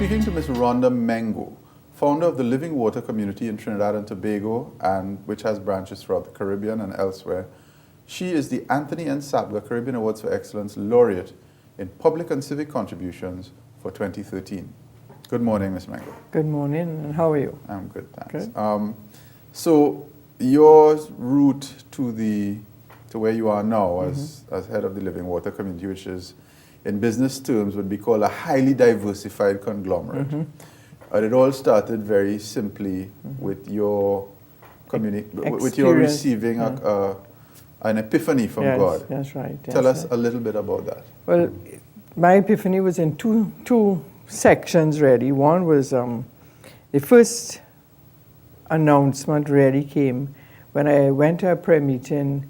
speaking to Ms. Rhonda Maingot, founder of the Living Water community in Trinidad and Tobago, and which has branches throughout the Caribbean and elsewhere. She is the Anthony N. Sabler Caribbean Awards for Excellence Laureate in Public and Civic Contributions for 2013. Good morning, Ms. Maingot. Good morning, and how are you? I'm good, thanks. Good. So your route to where you are now as head of the Living Water community, which is, in business terms, would be called a highly diversified conglomerate. And it all started very simply with your with your receiving an epiphany from God. That's right. Tell us a little bit about that. Well, my epiphany was in two sections, really. One was the first announcement really came when I went to a prayer meeting.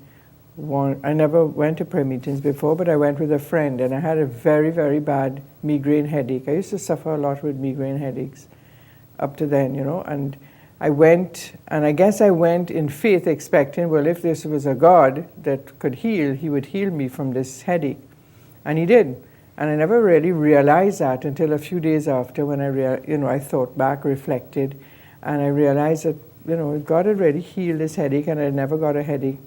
I never went to prayer meetings before, but I went with a friend, and I had a very, very bad migraine headache. I used to suffer a lot with migraine headaches up to then, and I went, and I guess I went in faith expecting, well, if this was a God that could heal, he would heal me from this headache. And he did. And I never really realized that until a few days after, when I thought back, reflected, and I realized that, God had already healed this headache, and I never got a headache.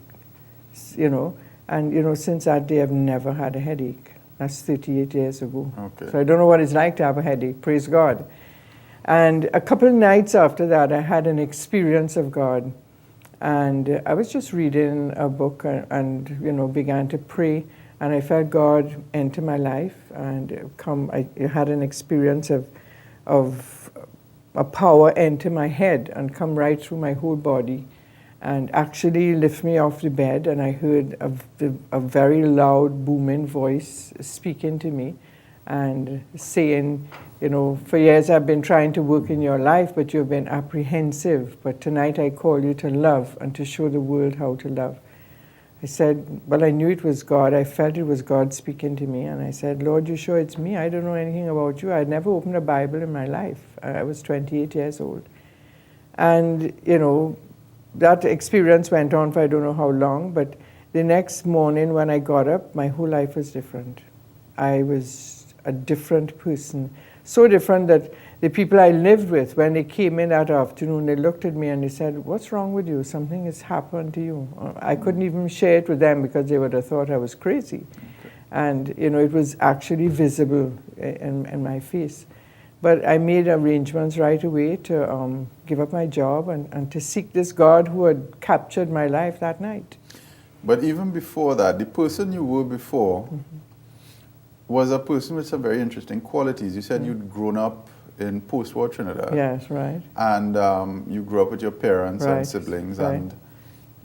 Since that day I've never had a headache. That's 38 years ago. Okay. So I don't know what it's like to have a headache, praise God. And a couple of nights after that, I had an experience of God. And I was just reading a book and began to pray. And I felt God enter my life and I had an experience of a power enter my head and come right through my whole body, and actually lift me off the bed, and I heard a very loud, booming voice speaking to me and saying, for years I've been trying to work in your life, but you've been apprehensive, but tonight I call you to love and to show the world how to love. I said, well, I knew it was God. I felt it was God speaking to me, and I said, Lord, you sure it's me? I don't know anything about you. I'd never opened a Bible in my life. I was 28 years old. And, that experience went on for I don't know how long, but the next morning when I got up, my whole life was different. I was a different person. So different that the people I lived with, when they came in that afternoon, they looked at me and they said, what's wrong with you? Something has happened to you. I couldn't even share it with them because they would have thought I was crazy. Okay. And, it was actually visible in my face. But I made arrangements right away to give up my job and to seek this God who had captured my life that night. But even before that, the person you were before was a person with some very interesting qualities. You said you'd grown up in post-war Trinidad. Yes, right. And you grew up with your parents and siblings. Right. And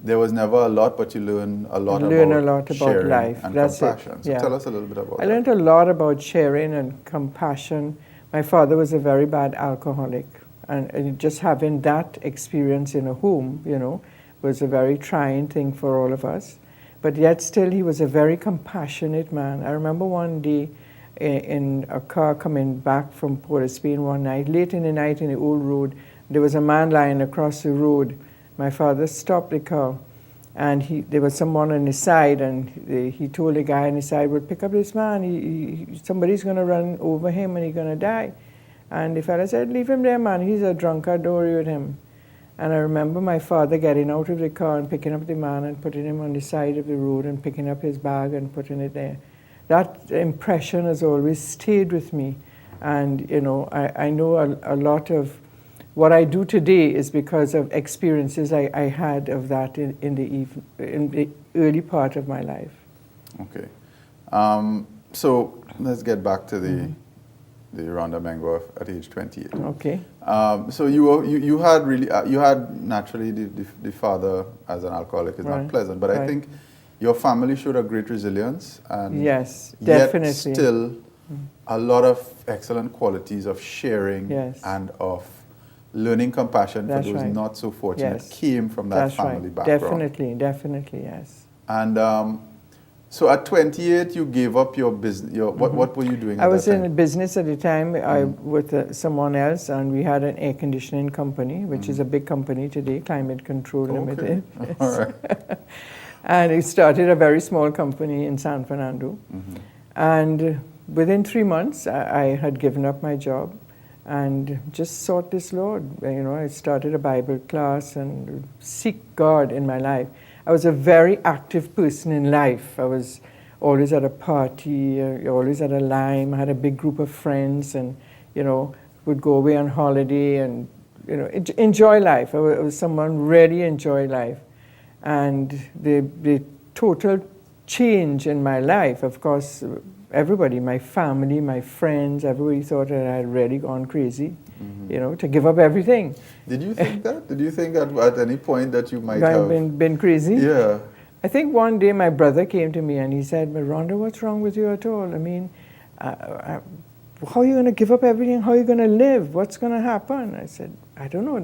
there was never a lot, but you learned a lot about sharing life. And that's compassion. It. So yeah. Tell us a little bit about that. I learned a lot about sharing and compassion. My father was a very bad alcoholic, and just having that experience in a home, was a very trying thing for all of us. But yet still, he was a very compassionate man. I remember one day in a car coming back from Port of Spain one night, late in the night in the old road, there was a man lying across the road. My father stopped the car, and there was someone on the side, and he told the guy on the side, well, pick up this man, somebody's going to run over him and he's going to die. And the fella said, leave him there, man, he's a drunkard, don't worry with him. And I remember my father getting out of the car and picking up the man and putting him on the side of the road and picking up his bag and putting it there. That impression has always stayed with me. And, I know a lot of what I do today is because of experiences I had of that in the early part of my life. Okay. So let's get back to the Rhonda Maingot at age 28. Okay. So you had naturally the father as an alcoholic is not pleasant, but I think your family showed a great resilience and yes, definitely. Yet still a lot of excellent qualities of sharing and of learning compassion for those not so fortunate came from that family background. Definitely, yes. And so at 28, you gave up your business. What were you doing at that time? I was in business at the time with someone else, and we had an air conditioning company, which is a big company today, Climate Control Limited. Yes. All right. And we started a very small company in San Fernando. And within 3 months, I had given up my job. and just sought this Lord. I started a Bible class and seek God in my life. I was a very active person in life. I was always at a party, always at a lime. I had a big group of friends, and would go away on holiday and enjoy life. I was someone really enjoy life, and the total change in my life, of course, everybody, my family, my friends, everybody thought that I had really gone crazy, to give up everything. Did you think that? Did you think at any point that you might have been crazy? Yeah. I think one day my brother came to me and he said, "But Rhonda, what's wrong with you at all? I mean, how are you going to give up everything? How are you going to live? What's going to happen?" I said, "I don't know.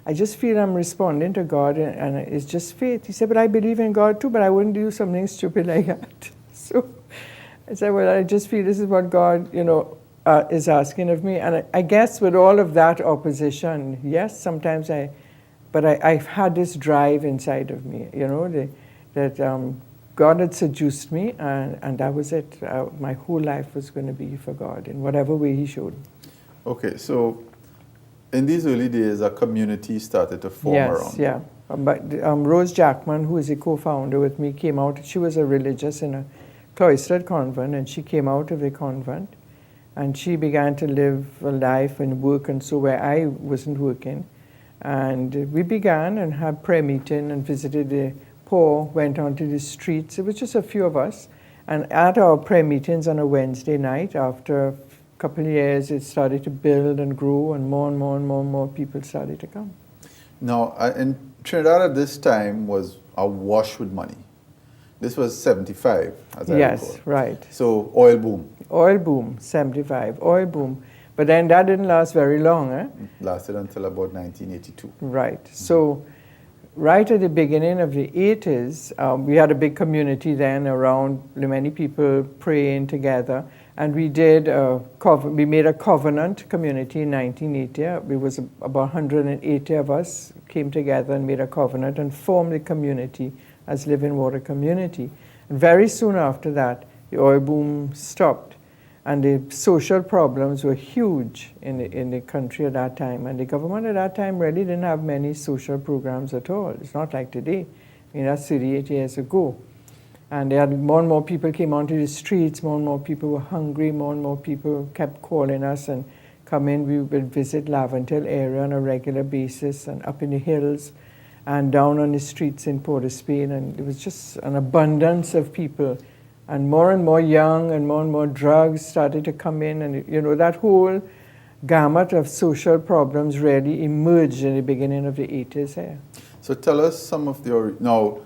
I just feel I'm responding to God, and it's just faith." He said, "But I believe in God too, but I wouldn't do something stupid like that." So I said, "Well, I just feel this is what God, is asking of me." And I guess with all of that opposition, yes, sometimes I've had this drive inside of me, that God had seduced me, and that was it. My whole life was going to be for God in whatever way He showed. Okay, so in these early days, a community started to form around. Yes, yeah. But Rose Jackman, who is a co-founder with me, came out. She was a religious in a cloistered convent, and she came out of the convent, and she began to live a life and work, and so where I wasn't working. And we began and had prayer meeting and visited the poor, went onto the streets. It was just a few of us. And at our prayer meetings on a Wednesday night, after a couple of years, it started to build and grow, and more people started to come. Now, in Trinidad at this time was awash with money. This was 75, as I recall. Yes, right. So oil boom. Oil boom, 75, oil boom. But then that didn't last very long, eh? It lasted until about 1982. Right. So right at the beginning of the 80s, we had a big community then around many people praying together. And we we made a covenant community in 1980. It was about 180 of us came together and made a covenant and formed the community as Living Water Community. And very soon after that, the oil boom stopped. And the social problems were huge in the country at that time. And the government at that time really didn't have many social programs at all. It's not like today. I mean, that's 38 years ago. And more and more people came onto the streets, more and more people were hungry, more and more people kept calling us and come in. We would visit Laventille area on a regular basis, and up in the hills and down on the streets in Port of Spain. And it was just an abundance of people. And more young and more drugs started to come in. And, that whole gamut of social problems really emerged in the beginning of the 80s here. So tell us some of now,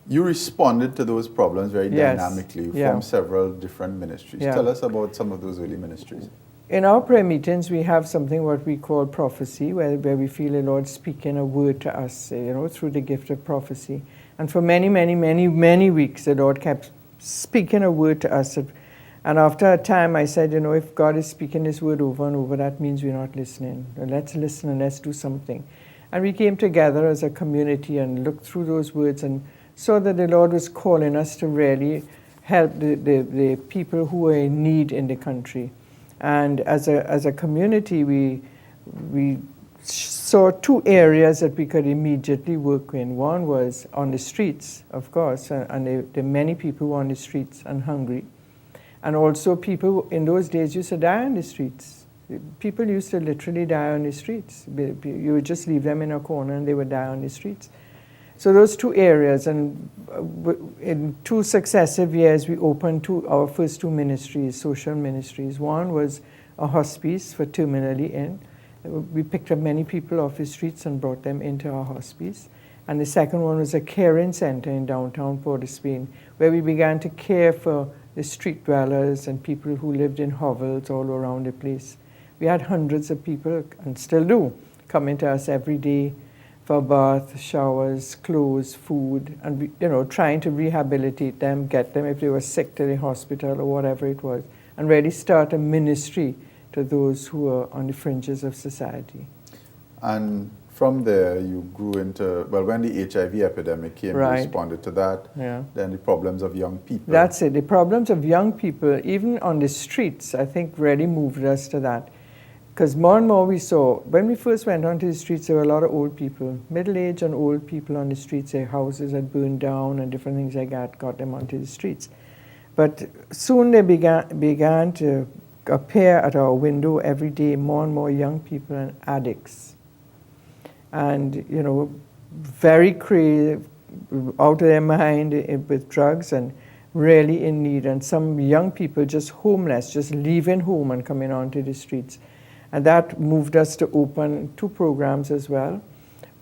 you responded to those problems very dynamically from several different ministries. Yeah. Tell us about some of those early ministries. In our prayer meetings, we have something what we call prophecy, where we feel the Lord speaking a word to us, through the gift of prophecy. And for many weeks, the Lord kept speaking a word to us. And after a time, I said, if God is speaking this word over and over, that means we're not listening. Let's listen and let's do something. And we came together as a community and looked through those words and saw that the Lord was calling us to really help the people who are in need in the country. And as a community, we saw two areas that we could immediately work in. One was on the streets, of course, and there are many people who are on the streets and hungry. And also people in those days used to die on the streets. People used to literally die on the streets. You would just leave them in a corner and they would die on the streets. So those two areas, and in 2 successive years, we opened our first 2 ministries, social ministries. One was a hospice for terminally ill. We picked up many people off the streets and brought them into our hospice. And the second one was a caring center in downtown Port of Spain, where we began to care for the street dwellers and people who lived in hovels all around the place. We had hundreds of people, and still do, coming to us every day for bath, showers, clothes, food, and trying to rehabilitate them, get them if they were sick to the hospital or whatever it was, and really start a ministry to those who are on the fringes of society. And from there, you grew into, when the HIV epidemic came, you responded to that. Yeah. Then the problems of young people. That's it. The problems of young people, even on the streets, I think really moved us to that. because more and more we saw, when we first went onto the streets, there were a lot of old people, middle-aged and old people on the streets. Their houses had burned down and different things like that got them onto the streets. But soon they began to appear at our window every day, more and more young people and addicts. And, you know, very crazy, out of their mind with drugs and really in need. And some young people just homeless, just leaving home and coming onto the streets. And that moved us to open 2 programs as well.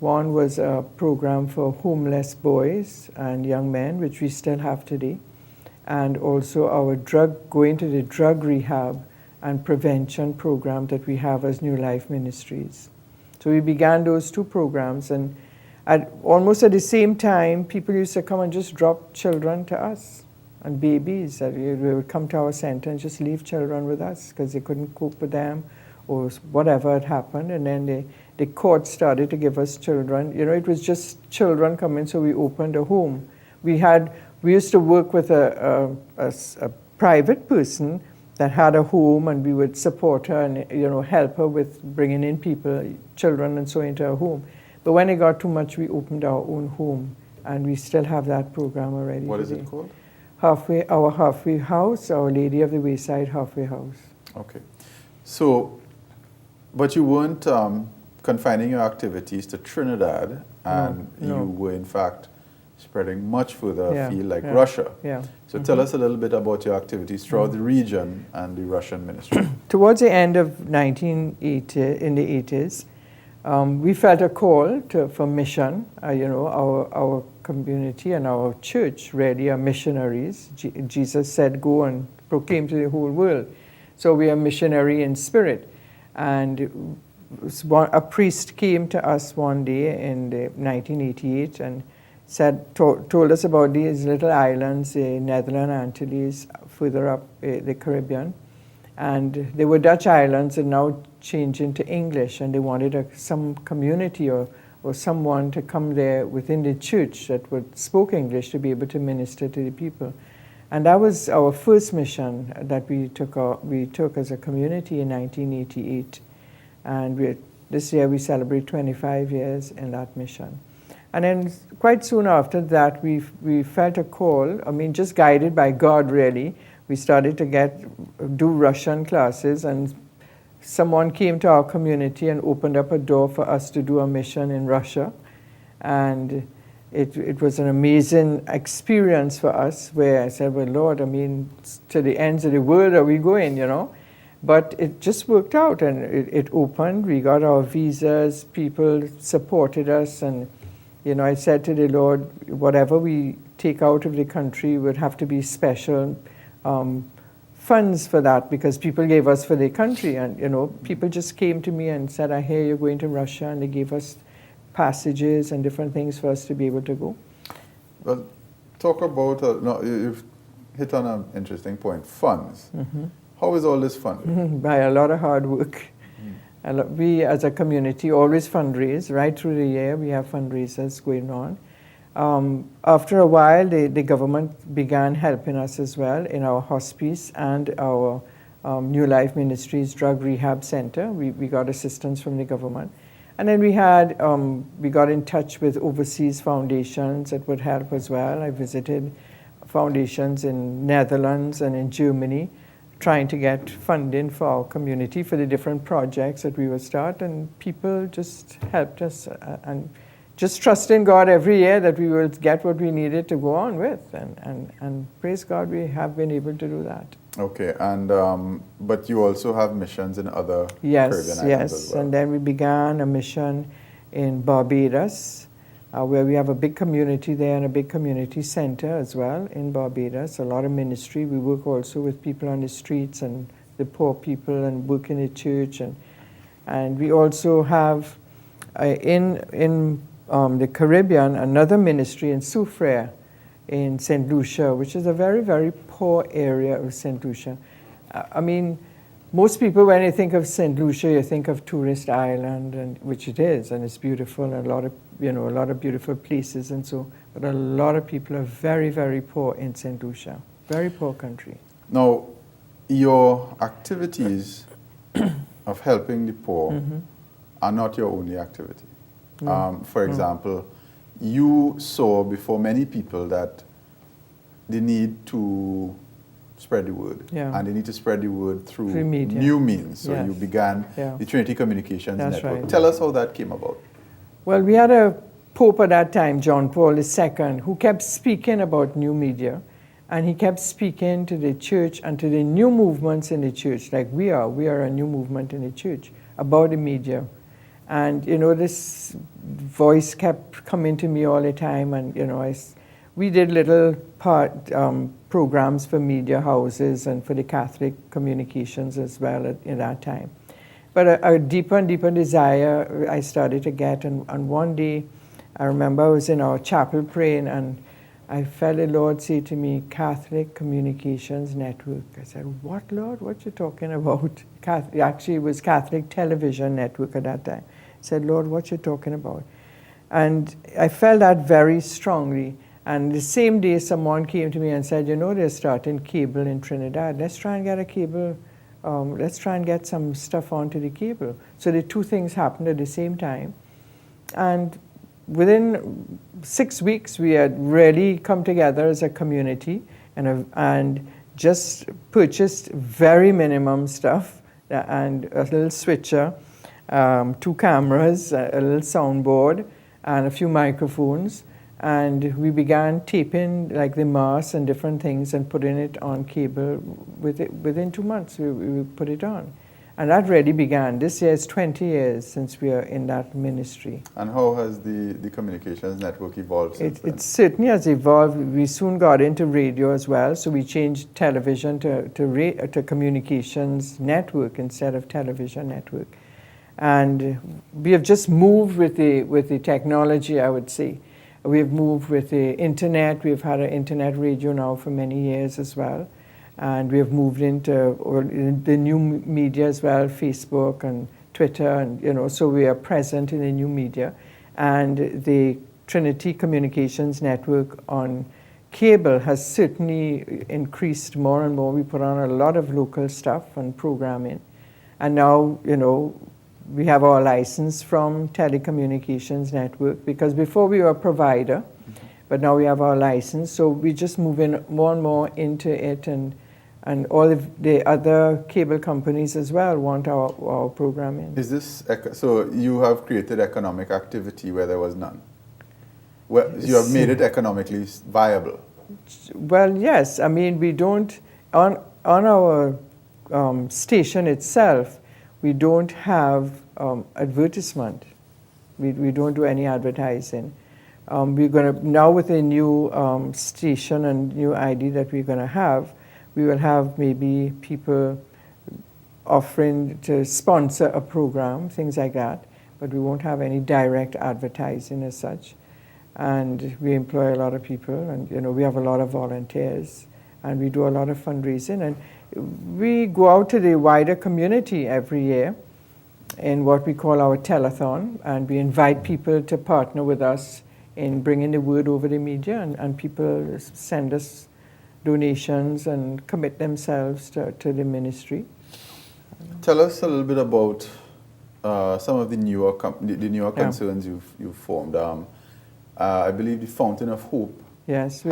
One was a program for homeless boys and young men, which we still have today. And also our going to the drug rehab and prevention program that we have as New Life Ministries. So we began those 2 programs, and almost at the same time, people used to come and just drop children to us, and babies. They would come to our center and just leave children with us because they couldn't cope with them or whatever had happened. And then the court started to give us children. You know, it was just children coming, so we opened a home. We used to work with a private person that had a home, and we would support her and, you know, help her with bringing in people, children and so into her home. But when it got too much, we opened our own home, and we still have that program already. What today. is it called? Our Halfway House, Our Lady of the Wayside Halfway House. Okay. So, but you weren't confining your activities to Trinidad, and No. you were in fact spreading much further afield, like yeah, Russia. Yeah. So tell us a little bit about your activities throughout the region and the Russian ministry. Towards the end of 1980, in the 80s, we felt a call for mission. You know, our community and our church really are missionaries. Jesus said, go and proclaim to the whole world. So we are missionary in spirit. And a priest came to us one day in 1988 and told us about these little islands, the Netherlands Antilles, further up the Caribbean. And they were Dutch islands and now changing to English, and they wanted some community or someone to come there within the church that spoke English to be able to minister to the people. And that was our first mission that we took as a community in 1988. And this year we celebrate 25 years in that mission. And then quite soon after that, we felt a call, I mean, just guided by God, really. We started to do Russian classes, and someone came to our community and opened up a door for us to do a mission in Russia. And it was an amazing experience for us, where I said, well, Lord, I mean, to the ends of the world are we going, you know? But it just worked out, and it opened. We got our visas, people supported us, and you know, I said to the Lord, whatever we take out of the country would have to be special funds for that, because people gave us for the country. And, you know, people just came to me and said, I hear you're going to Russia, and they gave us passages and different things for us to be able to go. Well, talk about, you've hit on an interesting point, funds. Mm-hmm. How is all this funded? By a lot of hard work. We as a community always fundraise. Right through the year we have fundraisers going on. After a while the government began helping us as well in our hospice and our New Life Ministries Drug Rehab Center. We got assistance from the government. And then we got in touch with overseas foundations that would help as well. I visited foundations in Netherlands and in Germany, trying to get funding for our community for the different projects that we would start, and people just helped us and just trust in God every year that we will get what we needed to go on with, and praise God we have been able to do that. Okay, and but you also have missions in other Caribbean islands as well. And then we began a mission in Barbados, where we have a big community there and a big community center as well in Barbados, a lot of ministry. We work also with people on the streets and the poor people, and work in the church. And we also have in the Caribbean another ministry in Soufriere in St. Lucia, which is a very, very poor area of St. Lucia. I mean, most people, when they think of St. Lucia, you think of tourist island, and which it is, and it's beautiful, and a lot of beautiful places, and so. But a lot of people are very, very poor in St. Lucia, very poor country. Now, your activities of helping the poor are not your only activity. For example, you saw before many people that they need to spread the word. Yeah. And they need to spread the word through media. new means. So Yes. you began Yeah. the Trinity Communications That's Network. right. Tell us how that came about. Well, we had a Pope at that time, John Paul II, who kept speaking about new media. And he kept speaking to the church and to the new movements in the church, like we are a new movement in the church, about the media. And, you know, this voice kept coming to me all the time. And, you know, we did little programs for media houses and for the Catholic communications as well at that time. But a deeper and deeper desire I started to get. And one day, I remember I was in our chapel praying, and I felt the Lord say to me, Catholic Communications Network. I said, what, Lord? What you talking about? Actually, it was Catholic Television Network at that time. I said, Lord, what you talking about? And I felt that very strongly. And the same day, someone came to me and said, you know, they're starting cable in Trinidad. Let's try and get a cable. Let's try and get some stuff onto the cable. So the two things happened at the same time. And within 6 weeks, we had really come together as a community and just purchased very minimum stuff and a little switcher, 2 cameras, a little soundboard, and a few microphones. And we began taping like the mass and different things and putting it on cable. Within 2 months, we put it on. And that really began. This year is 20 years since we are in that ministry. And how has the communications network evolved since then? It certainly has evolved. We soon got into radio as well, so we changed television to communications network instead of television network. And we have just moved with the technology, I would say. We have moved with the internet. We've had an internet radio now for many years as well. And we have moved into the new media as well, Facebook and Twitter, and you know, so we are present in the new media. And the Trinity Communications Network on cable has certainly increased more and more. We put on a lot of local stuff and programming. And now, you know, we have our license from Telecommunications Network, because before we were a provider, but now we have our license. So we're just moving more and more into it, and all of the other cable companies as well want our programming. Is this, so you have created economic activity where there was none? Well, you have made it economically viable? Well, yes. I mean, we don't, on our station itself, we don't have advertisement. We don't do any advertising. We're going to, now with a new station and new ID that we're going to have, we will have maybe people offering to sponsor a program, things like that, but we won't have any direct advertising as such. And we employ a lot of people, and you know, we have a lot of volunteers, and we do a lot of fundraising, and we go out to the wider community every year in what we call our telethon, and we invite people to partner with us in bringing the word over the media, and people send us donations and commit themselves to the ministry. Tell us a little bit about some of the newer concerns you've formed. I believe the Fountain of Hope has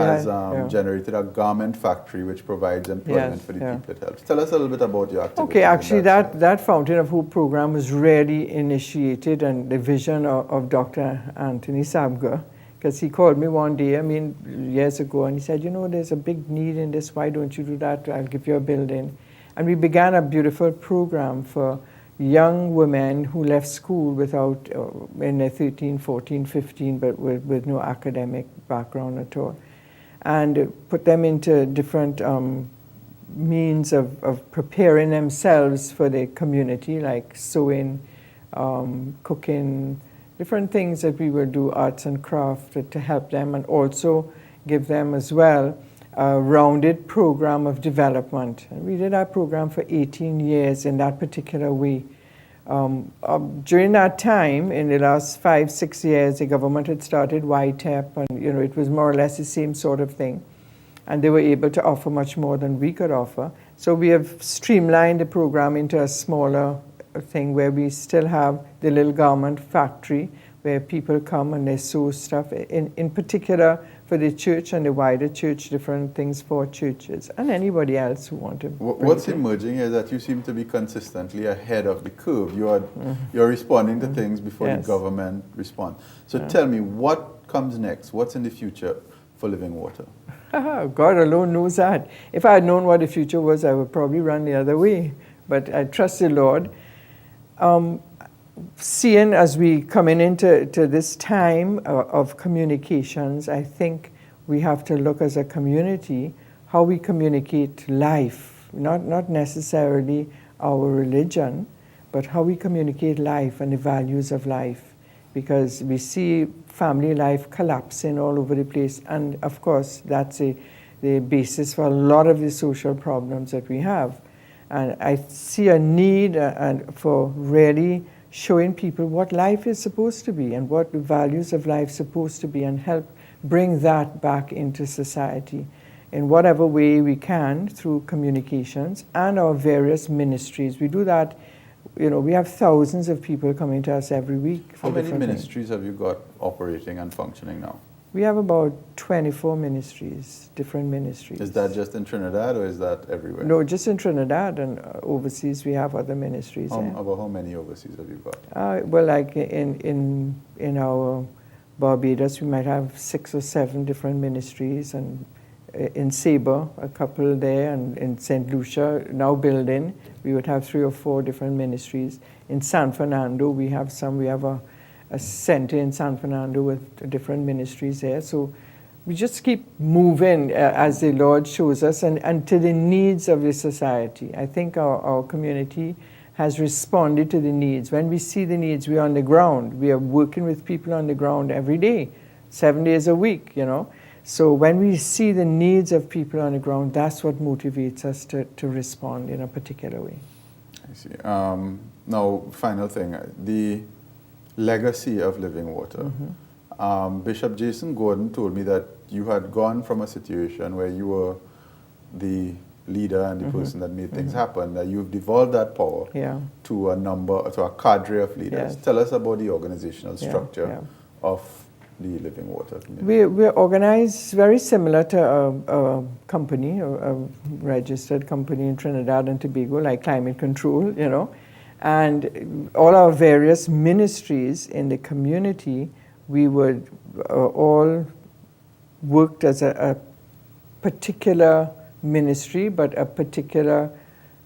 generated a garment factory which provides employment for the people it helps. Tell us a little bit about your activities. Okay, actually that Fountain of Hope program was really initiated and the vision of Dr. Anthony Sabga, because he called me one day, I mean, years ago, and he said, you know, there's a big need in this, why don't you do that? I'll give you a building. And we began a beautiful program for young women who left school without, in their 13, 14, 15, but with no academic background at all. And put them into different means of preparing themselves for the community, like sewing, cooking, different things that we will do, arts and craft, to help them, and also give them as well a rounded program of development. And we did our program for 18 years in that particular way. During that time, in the last 5-6 years, the government had started YTEP, and you know, it was more or less the same sort of thing. And they were able to offer much more than we could offer. So we have streamlined the program into a smaller thing where we still have the little garment factory where people come and they sew stuff, in particular for the church and the wider church, different things for churches and anybody else who want to. What's emerging is that you seem to be consistently ahead of the curve. You're responding to things before the government responds. So tell me, what comes next? What's in the future for Living Water? God alone knows that. If I had known what the future was, I would probably run the other way. But I trust the Lord. Seeing as we coming into this time of communications, I think we have to look as a community how we communicate life, not necessarily our religion, but how we communicate life and the values of life. Because we see family life collapsing all over the place, and of course that's the basis for a lot of the social problems that we have. And I see a need for really showing people what life is supposed to be and what the values of life is supposed to be, and help bring that back into society in whatever way we can through communications and our various ministries. We do that. We have thousands of people coming to us every week. How many ministries have you got operating and functioning now? We have about 24 ministries, different ministries. Is that just in Trinidad or is that everywhere? No, just in Trinidad, and overseas we have other ministries. About how many overseas have you got? Well, like in our Barbados, we might have 6 or 7 different ministries, and in Sabre, a couple there, and in St. Lucia, now building, we would have 3 or 4 different ministries. In San Fernando, we have a center in San Fernando with different ministries there. So we just keep moving as the Lord shows us, and to the needs of the society. I think our community has responded to the needs. When we see the needs, we're on the ground. We are working with people on the ground every day, 7 days a week, So when we see the needs of people on the ground, that's what motivates us to respond in a particular way. I see. Now, final thing, the legacy of Living Water. Bishop Jason Gordon told me that you had gone from a situation where you were the leader and the person that made things happen, that you've devolved that power to a cadre of leaders. Tell us about the organizational structure of the Living Water community. We're organized very similar to a company, a registered company in Trinidad and Tobago, like Climate Control, And all our various ministries in the community, we would all worked as a particular ministry, but a particular,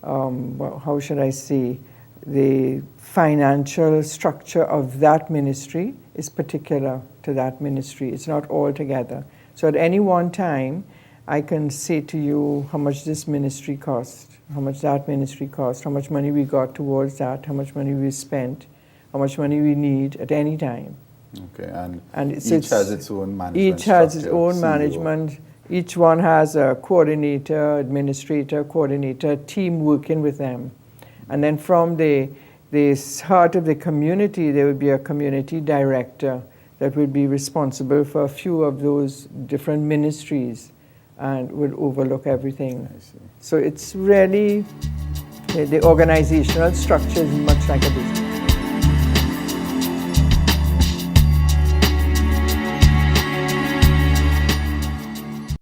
how should I say, the financial structure of that ministry is particular to that ministry. It's not all together. So at any one time, I can say to you how much this ministry cost, how much that ministry cost, how much money we got towards that, how much money we spent, how much money we need at any time. Okay, and each has its own management. Each has its own management. Each one has a coordinator, administrator, coordinator, team working with them. And then from the heart of the community, there would be a community director that would be responsible for a few of those different ministries and would overlook everything. I see. So it's really, the organizational structure is much like a business.